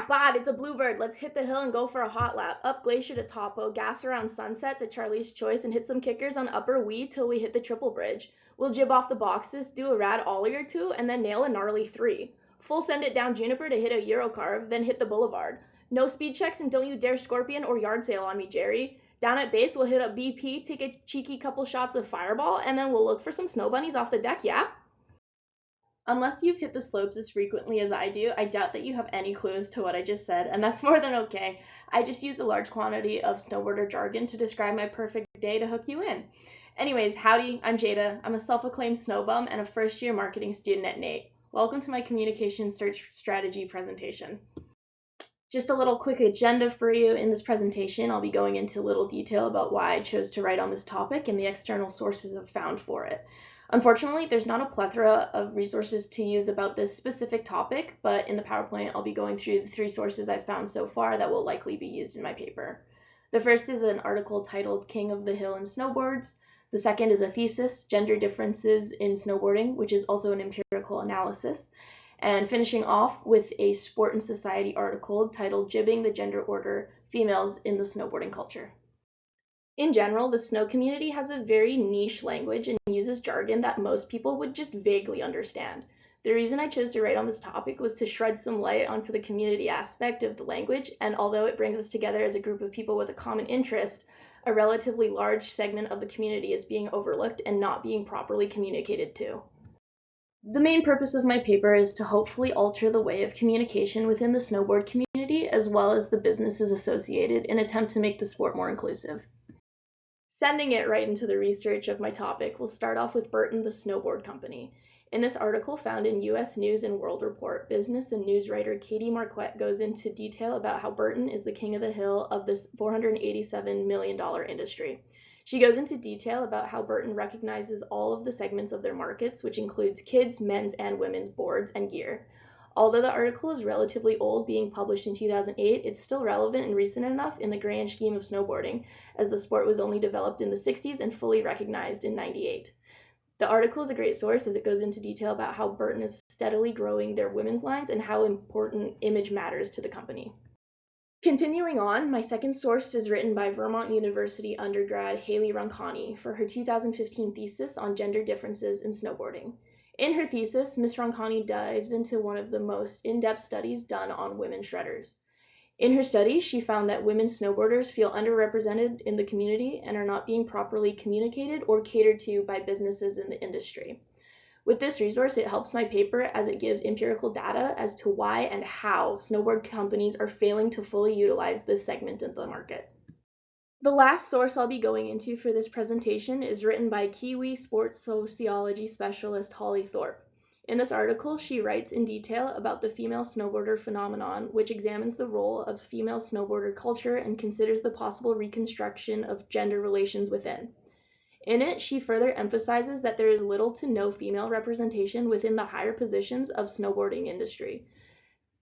bad, it's a bluebird. Let's hit the hill and go for a hot lap. Up Glacier to Topo, gas around Sunset to Charlie's Choice, and hit some kickers on Upper Wee till we hit the Triple Bridge. We'll jib off the boxes, do a rad ollie or two, and then nail a gnarly 3. Full send it down Juniper to hit a Eurocarve, then hit the Boulevard. No speed checks and don't you dare Scorpion or yard sail on me, Jerry. Down at base, we'll hit up BP, take a cheeky couple shots of Fireball, and then we'll look for some snow bunnies off the deck, yeah? Unless you've hit the slopes as frequently as I do, I doubt that you have any clue as to what I just said, and that's more than okay. I just used a large quantity of snowboarder jargon to describe my perfect day to hook you in. Anyways, howdy, I'm Jada. I'm a self-acclaimed snow bum and a first-year marketing student at NAIT. Welcome to my communication search strategy presentation. Just a little quick agenda for you. In this presentation, I'll be going into a little detail about why I chose to write on this topic and the external sources I've found for it. Unfortunately, there's not a plethora of resources to use about this specific topic, but in the PowerPoint, I'll be going through the 3 sources I've found so far that will likely be used in my paper. The first is an article titled King of the Hill and Snowboards. The second is a thesis, Gender Differences in Snowboarding, which is also an empirical analysis. And finishing off with a Sport and Society article titled Jibbing the Gender Order, Females in the Snowboarding Culture. In general, the snow community has a very niche language and uses jargon that most people would just vaguely understand. The reason I chose to write on this topic was to shed some light onto the community aspect of the language, and although it brings us together as a group of people with a common interest, a relatively large segment of the community is being overlooked and not being properly communicated to. The main purpose of my paper is to hopefully alter the way of communication within the snowboard community as well as the businesses associated in an attempt to make the sport more inclusive. Sending it right into the research of my topic, we'll start off with Burton, the snowboard company. In this article found in U.S. News and World Report, business and news writer Katie Marquette goes into detail about how Burton is the king of the hill of this $487 million industry. She goes into detail about how Burton recognizes all of the segments of their markets, which includes kids, men's, and women's boards and gear. Although the article is relatively old, being published in 2008, it's still relevant and recent enough in the grand scheme of snowboarding, as the sport was only developed in the 60s and fully recognized in 98. The article is a great source as it goes into detail about how Burton is steadily growing their women's lines and how important image matters to the company. Continuing on, my second source is written by Vermont University undergrad Haley Ronconi for her 2015 thesis on gender differences in snowboarding. In her thesis, Ms. Ronconi dives into one of the most in-depth studies done on women shredders. In her study, she found that women snowboarders feel underrepresented in the community and are not being properly communicated or catered to by businesses in the industry. With this resource, it helps my paper as it gives empirical data as to why and how snowboard companies are failing to fully utilize this segment of the market. The last source I'll be going into for this presentation is written by Kiwi sports sociology specialist Holly Thorpe. In this article, she writes in detail about the female snowboarder phenomenon, which examines the role of female snowboarder culture and considers the possible reconstruction of gender relations within. In it, she further emphasizes that there is little to no female representation within the higher positions of snowboarding industry.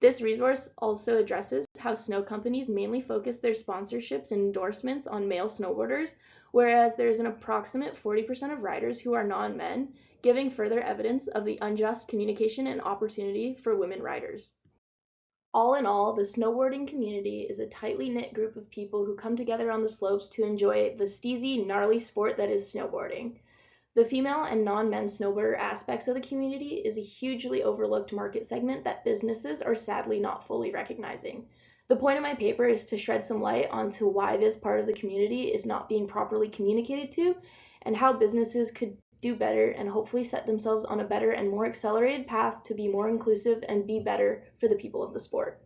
This resource also addresses how snow companies mainly focus their sponsorships and endorsements on male snowboarders, whereas there is an approximate 40% of riders who are non-men, giving further evidence of the unjust communication and opportunity for women riders. All in all, the snowboarding community is a tightly knit group of people who come together on the slopes to enjoy the steezy, gnarly sport that is snowboarding. The female and non-men snowboarder aspects of the community is a hugely overlooked market segment that businesses are sadly not fully recognizing. The point of my paper is to shed some light onto why this part of the community is not being properly communicated to and how businesses could do better and hopefully set themselves on a better and more accelerated path to be more inclusive and be better for the people of the sport.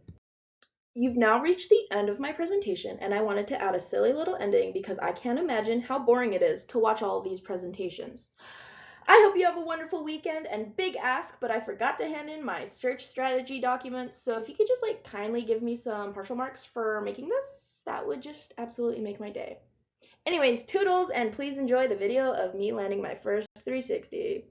You've now reached the end of my presentation, and I wanted to add a silly little ending because I can't imagine how boring it is to watch all of these presentations. I hope you have a wonderful weekend, and big ask, but I forgot to hand in my search strategy documents, so if you could just kindly give me some partial marks for making this, that would just absolutely make my day. Anyways, toodles, and please enjoy the video of me landing my first 360.